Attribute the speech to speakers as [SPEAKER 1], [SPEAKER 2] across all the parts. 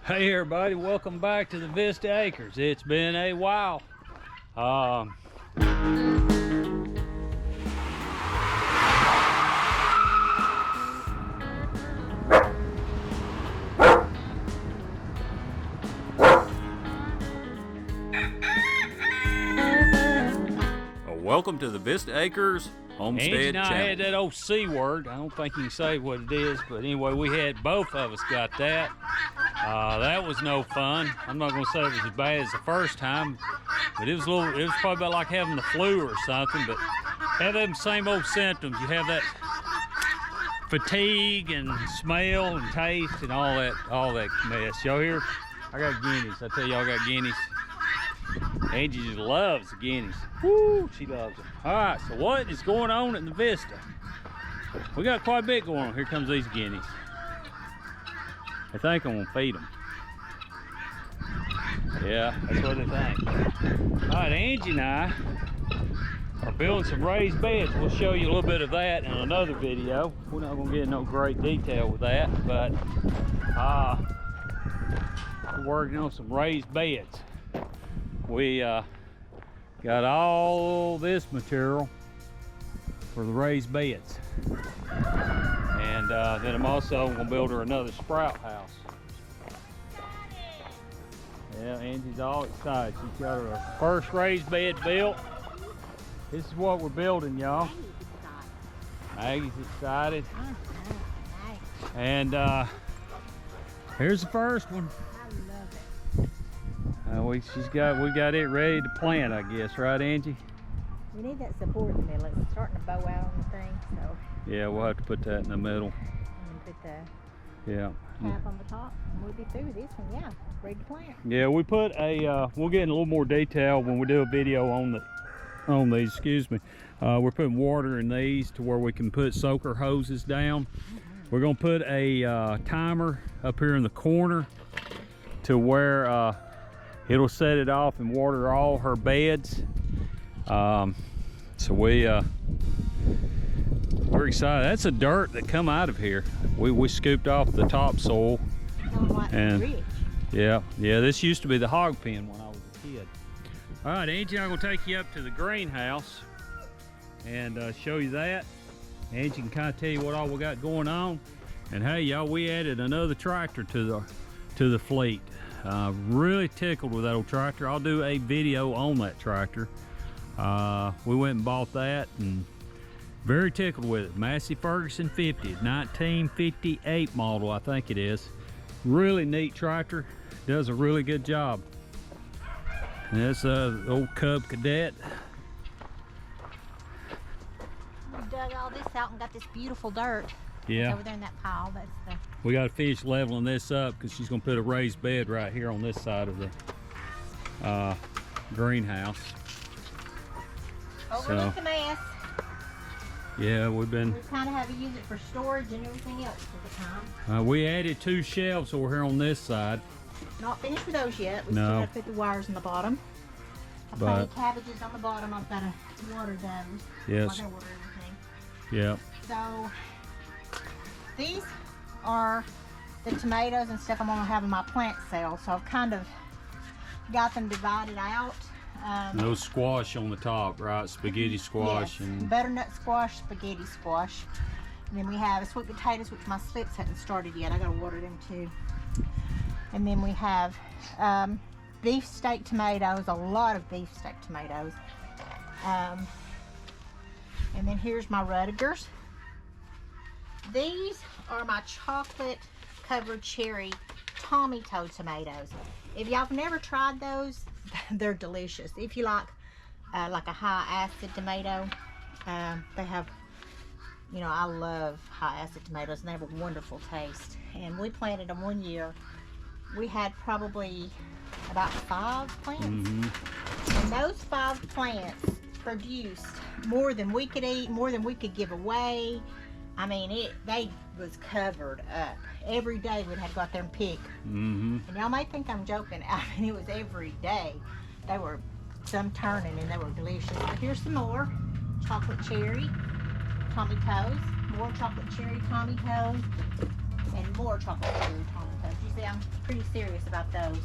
[SPEAKER 1] Hey everybody, welcome back to the Vista Acres. It's been a while. Welcome to the Vista Acres Homestead
[SPEAKER 2] Angie and I
[SPEAKER 1] channel.
[SPEAKER 2] had that old C word. I don't think you can say what it is, but anyway, we had, both of us got that. That was no fun. I'm not gonna say it was as bad as the first time, but it was probably about like having the flu or something, but have them same old symptoms. You have that fatigue and smell and taste and all that mess. Y'all hear? I got guineas. I tell y'all, I got guineas. Angie just loves the guineas. Woo, she loves them. All right, so what is going on in the Vista? We got quite a bit going on. Here comes these guineas. I think I'm gonna feed them. Yeah, that's what they think. All right, Angie and I are building some raised beds. We'll show you a little bit of that in another video. We're not gonna get into no great detail with that, but we're working on some raised beds. We got all this material for the raised beds. And then I'm also gonna build her another sprout house. Yeah, Angie's all excited. She's got her first raised bed built. This is what we're building, y'all. Maggie's excited. And here's the first one. We got it ready to plant, I guess, right, Angie?
[SPEAKER 3] We need that support in the middle. It's starting to bow out on the thing, so.
[SPEAKER 1] Yeah, we'll have to put that in the middle.
[SPEAKER 3] And put the cap on the top, and we'll be through with this one. Yeah, ready to plant.
[SPEAKER 1] Yeah, we put a. We'll get in a little more detail when we do a video on these. Excuse me. We're putting water in these to where we can put soaker hoses down. We're gonna put a timer up here in the corner to where it'll set it off and water all her beds. So we're excited. That's the dirt that come out of here. We scooped off the topsoil. And yeah, this used to be the hog pen when I was a kid. All right, Angie, I'm gonna take you up to the greenhouse and show you that. Angie can kind of tell you what all we got going on. And hey, y'all, we added another tractor to the fleet. Really tickled with that old tractor. I'll do a video on that tractor. We went and bought that and very tickled with it. Massey Ferguson 50, 1958 model, I think it is. Really neat tractor. Does a really good job. And that's the old Cub Cadet.
[SPEAKER 3] We dug all this out and got this beautiful dirt.
[SPEAKER 1] Yeah.
[SPEAKER 3] It's over there in that pile. That's the.
[SPEAKER 1] We got to finish leveling this up because she's going to put a raised bed right here on this side of the greenhouse.
[SPEAKER 3] Overlook the mess.
[SPEAKER 1] Yeah, we
[SPEAKER 3] kind of have to use it for storage and everything else at the time.
[SPEAKER 1] We added 2 shelves over here on this side.
[SPEAKER 3] Not finished with those yet. We
[SPEAKER 1] No.
[SPEAKER 3] still got to put the wires in the bottom. I planted cabbages on the bottom. I've got to water those.
[SPEAKER 1] Yes.
[SPEAKER 3] I gotta water everything.
[SPEAKER 1] Yeah.
[SPEAKER 3] So these are the tomatoes and stuff I'm gonna have in my plant sale. So I've kind of got them divided out.
[SPEAKER 1] No squash on the top, right? Spaghetti squash.
[SPEAKER 3] Yes,
[SPEAKER 1] And
[SPEAKER 3] butternut squash, spaghetti squash. And then we have sweet potatoes, which my slips hadn't started yet. I gotta water them too. And then we have beef steak tomatoes, a lot of beef steak tomatoes. And then here's my Rudigers. These are my chocolate covered cherry Tommy Toe tomatoes. If y'all have never tried those, they're delicious. If you like a high acid tomato, they have, you know, I love high acid tomatoes and they have a wonderful taste. And we planted them one year. We had probably about 5 plants. And those 5 plants produced more than we could eat, more than we could give away. I mean, they was covered up. Every day we'd have to go out there and pick. And y'all may think I'm joking. I mean, it was every day. They were some turning and they were delicious. But here's some more chocolate cherry Tommy Toes, more chocolate cherry Tommy Toes, and more chocolate cherry Tommy Toes. You See, I'm pretty serious about those.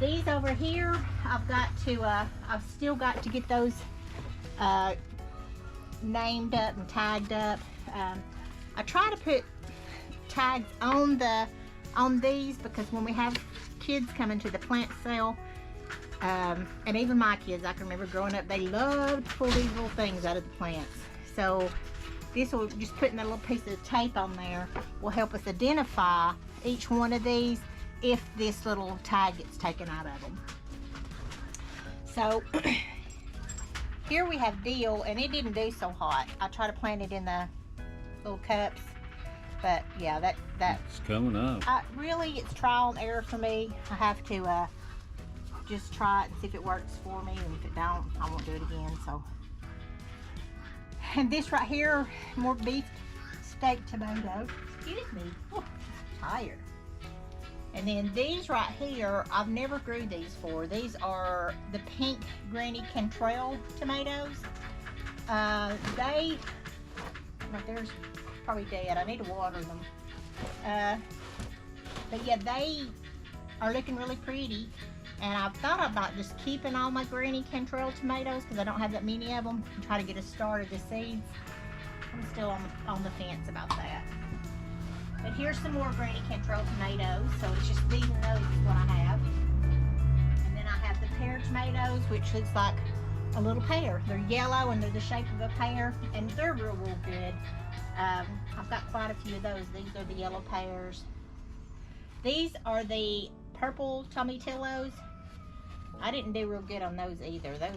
[SPEAKER 3] These over here, I've still got to get those named up and tagged up. I try to put tags on these because when we have kids coming to the plant sale, and even my kids, I can remember growing up, they loved to pull these little things out of the plants. So this will, just putting a little piece of tape on there will help us identify each one of these if this little tag gets taken out of them. So here we have dill, and it didn't do so hot. I tried to plant it in the little cups, but yeah,
[SPEAKER 1] It's coming up.
[SPEAKER 3] Really, it's trial and error for me. I have to just try it and see if it works for me, and if it don't, I won't do it again. So, and this right here, more beef steak tomato. Excuse me, oh, I'm tired. And then these right here, I've never grew these before. These are the pink Granny Cantrell tomatoes. Right there's probably dead. I need to water them. But yeah, they are looking really pretty. And I've thought about just keeping all my Granny Cantrell tomatoes because I don't have that many of them, and try to get a start of the seeds. I'm still on the fence about that. But here's some more Granny Cantrell tomatoes. So it's just these and those is what I have. And then I have the pear tomatoes, which looks like a little pear. They're yellow and they're the shape of a pear, and they're real good. I've got quite a few of those. These are the yellow pears. These are the purple tomatillos. I didn't do real good on those either. They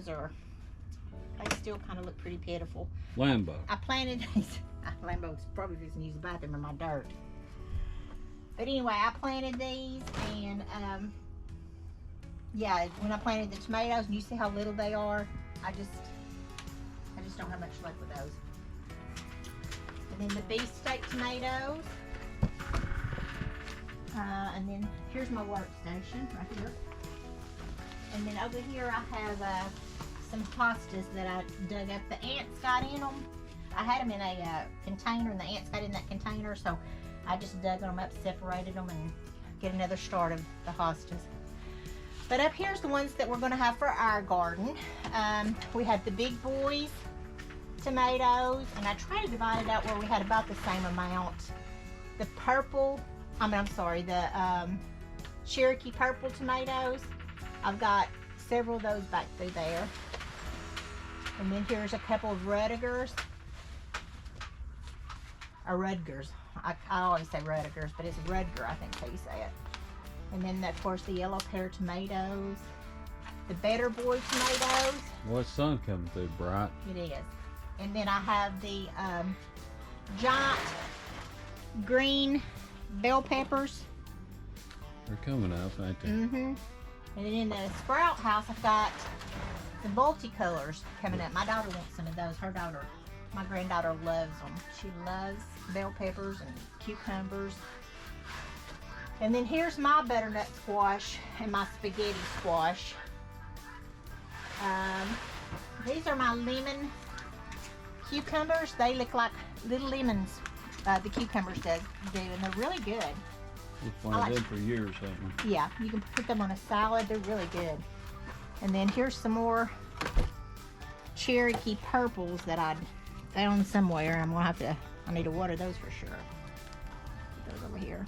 [SPEAKER 3] still kind of look pretty pitiful.
[SPEAKER 1] Lambo.
[SPEAKER 3] I planted these. Lambo's probably just use the bathroom in my dirt. But anyway, I planted these, and yeah, when I planted the tomatoes, and you see how little they are, I just don't have much luck with those. And then the beefsteak tomatoes. And then here's my workstation right here. And then over here I have some hostas that I dug up. The ants got in them. I had them in a container, and the ants got in that container, so I just dug them up, separated them, and get another start of the hostas. But up here's the ones that we're going to have for our garden. We have the big boys tomatoes, and I tried to divide it out where we had about the same amount. The Cherokee purple tomatoes. I've got several of those back through there. And then here's a couple of Rudigers. Or Rudgers. I always say Rudigers, but it's Rudger, I think is how you say it. And then, of course, the yellow pear tomatoes. The Better Boy tomatoes.
[SPEAKER 1] Well, sun coming through bright.
[SPEAKER 3] It is. And then I have the giant green bell peppers.
[SPEAKER 1] They're coming up, ain't they?
[SPEAKER 3] Mm-hmm. And then in the sprout house, I've got the multicolors coming up. My daughter wants some of those. My granddaughter loves them. She loves bell peppers and cucumbers. And then here's my butternut squash and my spaghetti squash. These are my lemon cucumbers. They look like little lemons. The cucumbers do, and they're really good.
[SPEAKER 1] We've planted them for years, haven't we?
[SPEAKER 3] Yeah, you can put them on a salad. They're really good. And then here's some more Cherokee purples that I found somewhere. I need to water those for sure. Put those over here.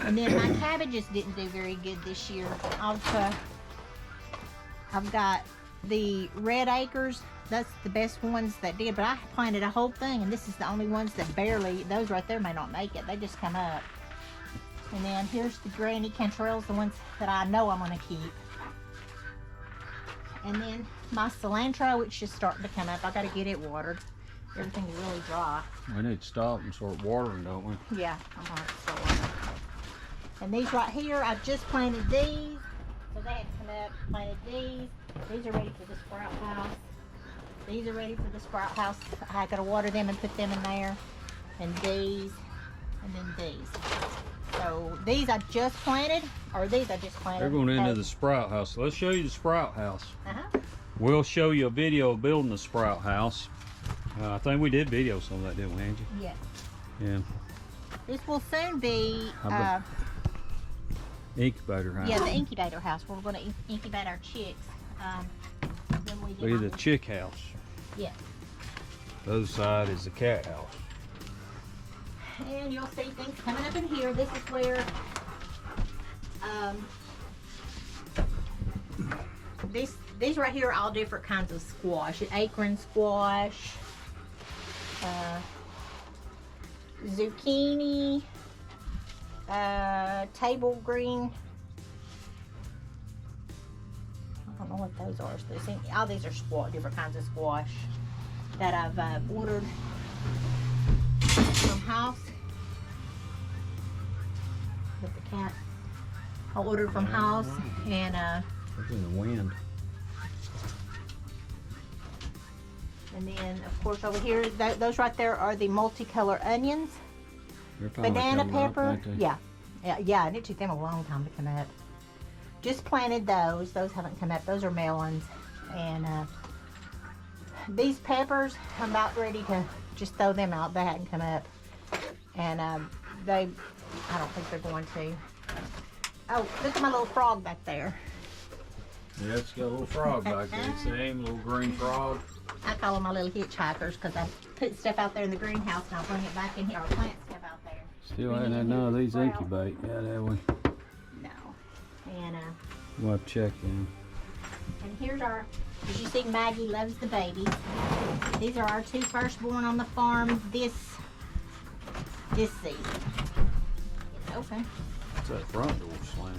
[SPEAKER 3] And then my cabbages didn't do very good this year. I've got the Red Acres. That's the best ones that did, but I planted a whole thing, and this is the only ones that barely, those right there may not make it. They just come up. And then here's the Granny Cantrells, the ones that I know I'm going to keep. And then my cilantro, which is starting to come up. I got to get it watered. Everything is really dry.
[SPEAKER 1] We need to stop and start watering, don't we?
[SPEAKER 3] Yeah, I'm going to have to start watering. And these right here, I just planted these. So they had to come up, planted these. These are ready for the sprout house. These are ready for the sprout house. I got to water them and put them in there. And these, and then these. So these I just planted, or these I just planted.
[SPEAKER 1] They're going into the sprout house. Let's show you the sprout house.
[SPEAKER 3] Uh-huh.
[SPEAKER 1] We'll show you a video of building the sprout house. I think we did video some of that, didn't we, Angie?
[SPEAKER 3] Yes.
[SPEAKER 1] Yeah.
[SPEAKER 3] This will soon be,
[SPEAKER 1] Incubator house.
[SPEAKER 3] yeah, the incubator house where we're going to incubate our chicks. Then we
[SPEAKER 1] Be the chick house.
[SPEAKER 3] Yeah.
[SPEAKER 1] The other side is the cat house.
[SPEAKER 3] And you'll see things coming up in here. This is where these right here are all different kinds of squash. Acorn squash, zucchini, table green. I don't know what those are. So all these are squash, different kinds of squash that I've ordered from house. With the cat, I ordered from house, and
[SPEAKER 1] It's in the wind.
[SPEAKER 3] and then of course over here, those right there are the multicolor onions,
[SPEAKER 1] They're finally
[SPEAKER 3] banana
[SPEAKER 1] coming up,
[SPEAKER 3] pepper.
[SPEAKER 1] ain't they?
[SPEAKER 3] Yeah, and it took them a long time to come up. Just planted those. Those haven't come up. Those are melons, and these peppers, I'm about ready to just throw them out. They hadn't come up, and I don't think they're going to. Oh, look at my little frog back there.
[SPEAKER 1] Yeah, it's got a little frog back there. Same little green frog.
[SPEAKER 3] I call them my little hitchhikers because I put stuff out there in the greenhouse and I'll bring it back in here, or plant stuff out there.
[SPEAKER 1] Still ain't had none of these incubate yet, have we?
[SPEAKER 3] No. And
[SPEAKER 1] We'll have to check them.
[SPEAKER 3] and here's our, as you see, Maggie loves the babies. These are our two firstborn on the farm this season. It's open.
[SPEAKER 1] What's that front door slam?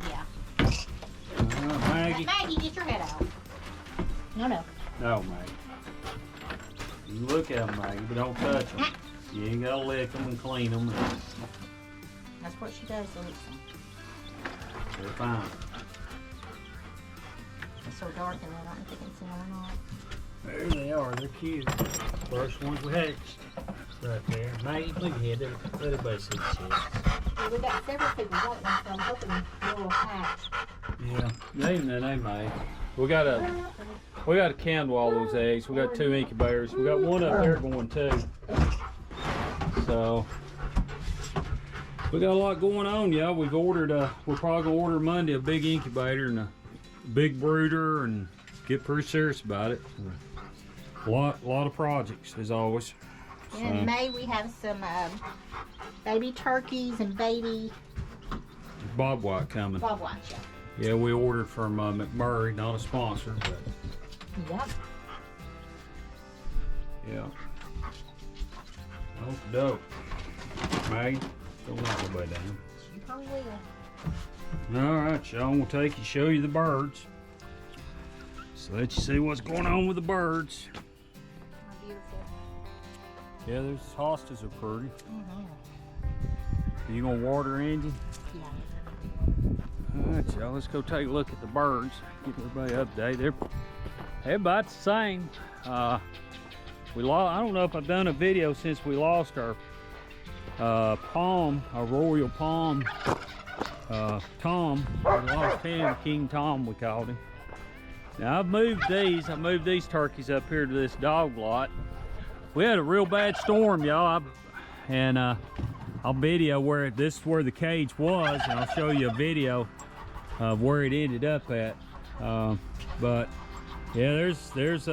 [SPEAKER 3] Yeah.
[SPEAKER 1] Maggie.
[SPEAKER 3] Maggie, get your head out. No.
[SPEAKER 1] No, Maggie. You can look at them, Maggie, but don't touch them. You ain't gotta lick them and clean them.
[SPEAKER 3] That's what she does, licks them.
[SPEAKER 1] They're fine.
[SPEAKER 3] It's so dark in there, I don't know if you can see them or not.
[SPEAKER 1] There they are. They're cute. First ones we hatched. Right there. Maggie, look ahead. Let everybody see the chicks.
[SPEAKER 3] Yeah, we got several people wanting them, so I'm hoping they will hatch.
[SPEAKER 1] Yeah, they made. We got to candle all those eggs. We got 2 incubators. We got one up there going too. So we got a lot going on, y'all. We've ordered. We're probably gonna order Monday a big incubator and a big brooder, and get pretty serious about it. A lot of projects as always.
[SPEAKER 3] Yeah, in May we have some baby turkeys and baby
[SPEAKER 1] Bob White coming.
[SPEAKER 3] bobwhite.
[SPEAKER 1] Yeah, we ordered from McMurray, not a sponsor, but
[SPEAKER 3] Yep.
[SPEAKER 1] yeah. Dope. Maggie, don't let nobody down.
[SPEAKER 3] You probably will.
[SPEAKER 1] All right, y'all. We'll take you, show you the birds. So let you see what's going on with the birds.
[SPEAKER 3] How beautiful.
[SPEAKER 1] Yeah, those hostas are pretty.
[SPEAKER 3] Mm-hmm.
[SPEAKER 1] You gonna water, Angie?
[SPEAKER 3] Yeah.
[SPEAKER 1] All right, y'all. Let's go take a look at the birds. Get everybody updated. They're about the same. We lost. I don't know if I've done a video since we lost our palm, our royal palm. Tom. We lost him. King Tom, we called him. Now I've moved these turkeys up here to this dog lot. We had a real bad storm, y'all, and I'll video where this is where the cage was, and I'll show you a video of where it ended up at. But yeah, there's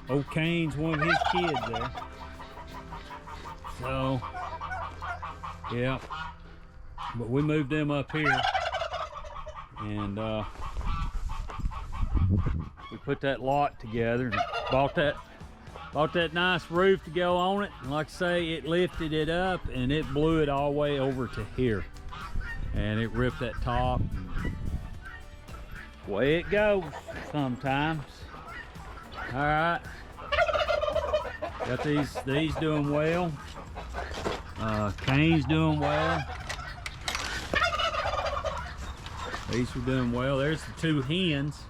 [SPEAKER 1] old Kane's one of his kids there. So yeah, but we moved them up here, and we put that lot together and bought that nice roof to go on it, and like I say, it lifted it up and it blew it all the way over to here, and it ripped that top. Way it goes sometimes. All right, got these doing well. Kane's doing well. These are doing well. There's the 2 hens.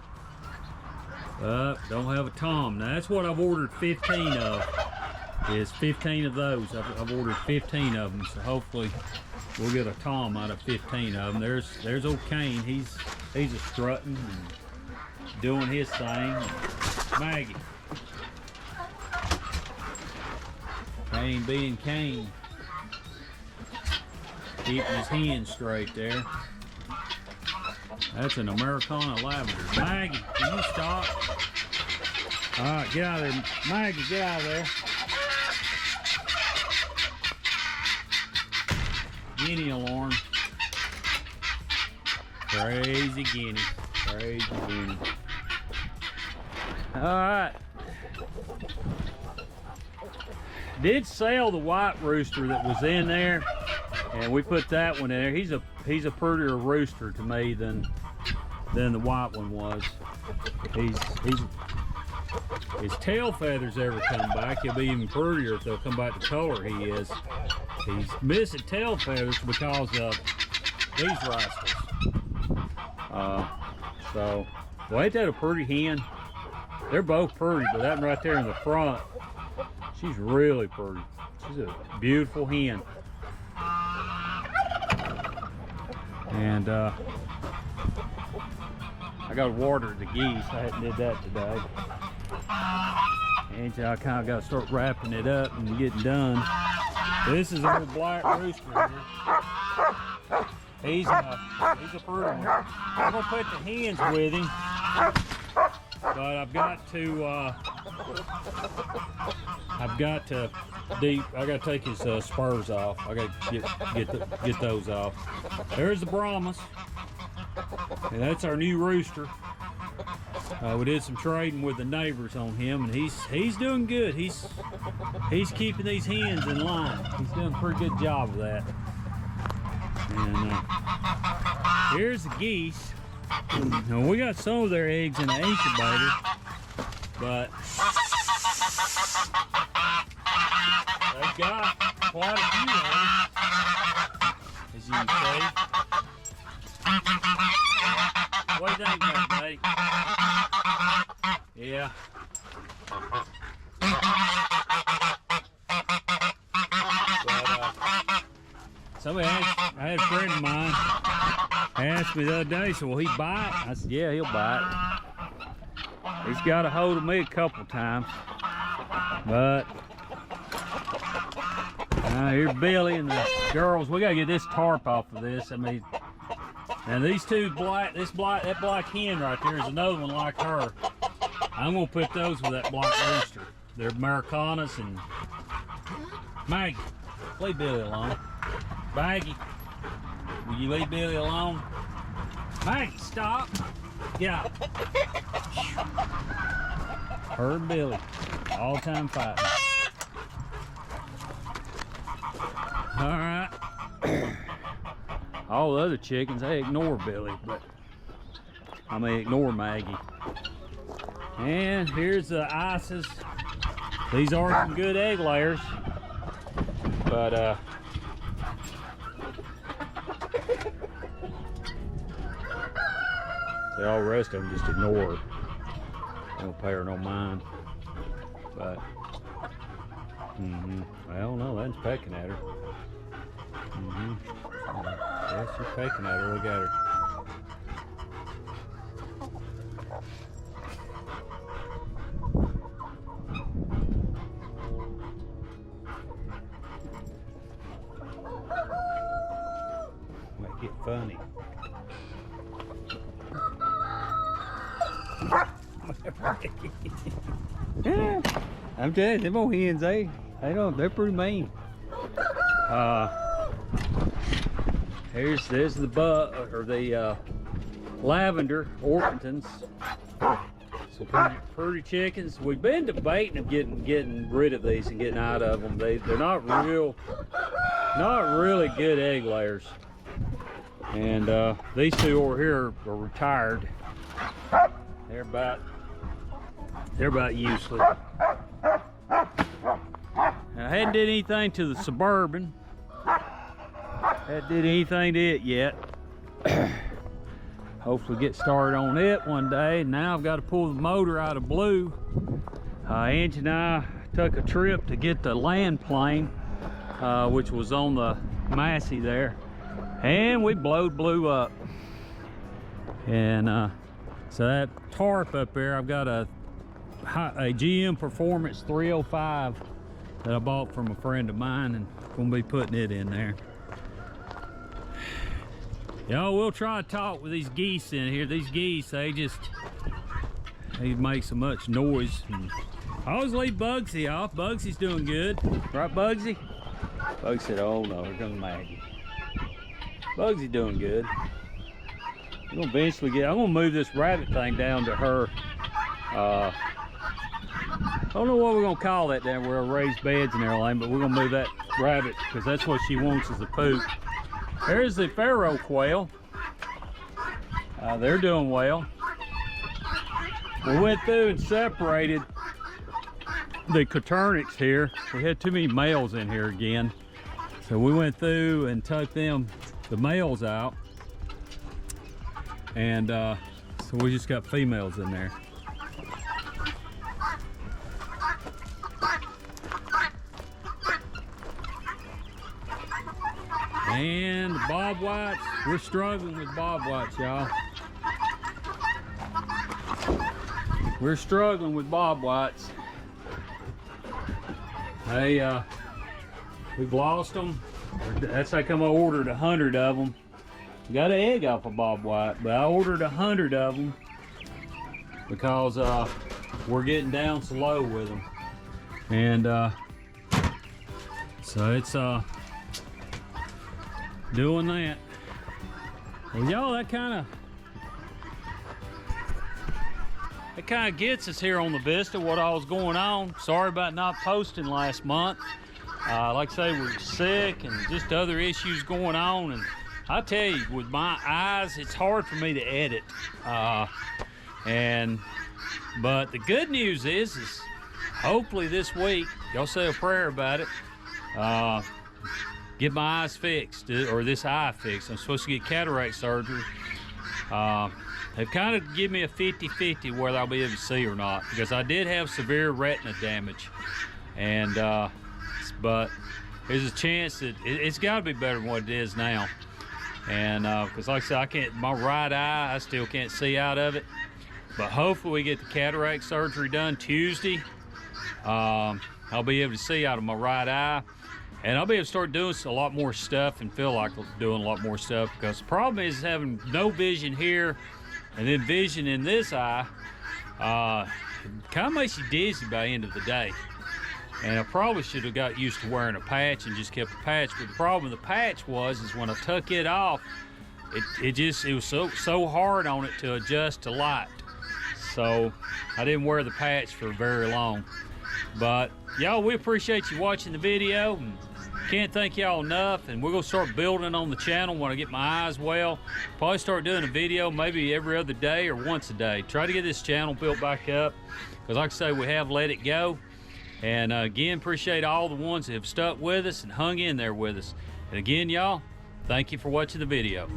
[SPEAKER 1] Don't have a tom. Now that's what I've ordered 15 of. Is 15 of those. I've ordered 15 of them. So hopefully we'll get a tom out of 15 of them. There's old Kane. He's a strutting and doing his thing. Maggie. Kane being Kane. Keeping his hands straight there. That's an Americana lavender. Maggie, can you stop? All right, get out of there. Maggie, get out of there. Guinea alarm. Crazy guinea. Crazy guinea. All right. Did sell the white rooster that was in there, and we put that one in there. He's a prettier rooster to me than the white one was. His tail feathers ever come back, he'll be even prettier if they'll come back the color he is. He's missing tail feathers because of these rascals. So, well, ain't that a pretty hen? They're both pretty, but that one right there in the front, she's really pretty. She's a beautiful hen. And I got to water the geese. I hadn't did that today. And I kind of got to start wrapping it up and getting done. This is an old black rooster here. He's a pretty one. I'm gonna put the hens with him, but I've got to take his spurs off. I got to get those off. There's the Brahmas, and that's our new rooster. We did some trading with the neighbors on him, and he's doing good. He's keeping these hens in line. He's doing a pretty good job of that. And here's the geese. Now, we got some of their eggs in the incubator, but they've got quite a few eggs, as you can see. What do you think about that, buddy? Yeah. Somebody asked, I had a friend of mine asked me the other day, so will he bite? I said, yeah, he'll bite. He's got a hold of me a couple times. But here's Billy and the girls. We gotta get this tarp off of this. I mean, and these two that black hen right there is another one like her. I'm gonna put those with that black rooster. They're Americanas. And Maggie, leave Billy alone. Maggie, will you leave Billy alone? Maggie, stop. Get out. Her and Billy, all time fighting. All right. All the other chickens, they ignore Billy, but I mean ignore Maggie. And here's the ices. These are some good egg layers, but all the rest of them just ignore her. They don't pay her no mind. But I don't know, that's pecking at her. Yeah, she's pecking at her. Look at her. Might get funny. I'm telling you, them old hens, they're pretty mean. Here's the lavender Orpingtons. So pretty chickens. We've been debating of getting rid of these and getting out of them. They're not really good egg layers. And these two over here are retired. They're about useless. Now, I hadn't did anything to the Suburban. Hadn't did anything to it yet. Hopefully get started on it one day. Now I've got to pull the motor out of Blue. Angie and I took a trip to get the land plane, which was on the Massey there, and we blowed Blue up. And so that tarp up there, I've got a GM Performance 305 that I bought from a friend of mine, and gonna be putting it in there. Y'all, we'll try to talk with these geese in here. These geese, they make so much noise. And I always leave Bugsy off. Bugsy's doing good. Right, Bugsy? Bugsy said, oh no, here comes Maggie. Bugsy's doing good. I'm gonna eventually I'm gonna move this rabbit thing down to her. I don't know what we're gonna call that down where I raise beds and everything, but we're gonna move that rabbit because that's what she wants is the poop. There's the pharaoh quail. They're doing well. We went through and separated the Coturnics here. We had too many males in here again. So we went through and took the males out. And so we just got females in there. And the bobwhites, we're struggling with bobwhites, y'all. We're struggling with bobwhites. We've lost them. That's how come I ordered 100 of them. Got an egg off a bobwhite, but I ordered 100 of them because we're getting down slow with them. And so it's doing that. Well, y'all, that kind of gets us here on the Vista, what all was going on. Sorry about not posting last month. Like I say, we're sick and just other issues going on. And I tell you, with my eyes, it's hard for me to edit. But the good news is hopefully this week, y'all say a prayer about it, get my eyes fixed, or this eye fixed. I'm supposed to get cataract surgery. They've kind of given me a 50-50 whether I'll be able to see or not, because I did have severe retina damage. And but there's a chance that it's got to be better than what it is now. And because like I said, my right eye, I still can't see out of it. But hopefully we get the cataract surgery done Tuesday. I'll be able to see out of my right eye. And I'll be able to start doing a lot more stuff and feel like doing a lot more stuff, because the problem is having no vision here and then vision in this eye kind of makes you dizzy by the end of the day. And I probably should have got used to wearing a patch and just kept the patch. But the problem with the patch is when I took it off, it was so hard on it to adjust to light. So I didn't wear the patch for very long. But y'all, we appreciate you watching the video. And can't thank y'all enough. And we're gonna start building on the channel when I get my eyes well. Probably start doing a video maybe every other day or once a day. Try to get this channel built back up, because like I say, we have let it go. And again, appreciate all the ones that have stuck with us and hung in there with us. And again, y'all, thank you for watching the video.